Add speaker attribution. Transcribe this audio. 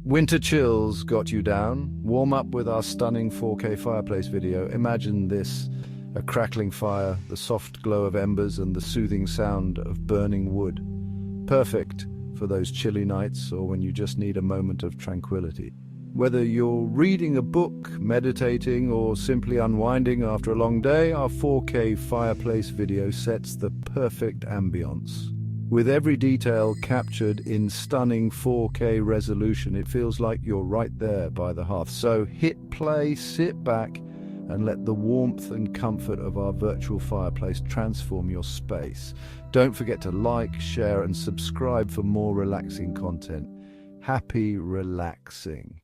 Speaker 1: Winter chills got you down? Warm up with our stunning 4K fireplace video. Imagine this, a crackling fire, the soft glow of embers and the soothing sound of burning wood. Perfect for those chilly nights or when you just need a moment of tranquility. Whether you're reading a book, meditating, or simply unwinding after a long day, our 4K fireplace video sets the perfect ambience. With every detail captured in stunning 4K resolution, it feels like you're right there by the hearth. So hit play, sit back, and let the warmth and comfort of our virtual fireplace transform your space. Don't forget to like, share, and subscribe for more relaxing content. Happy relaxing.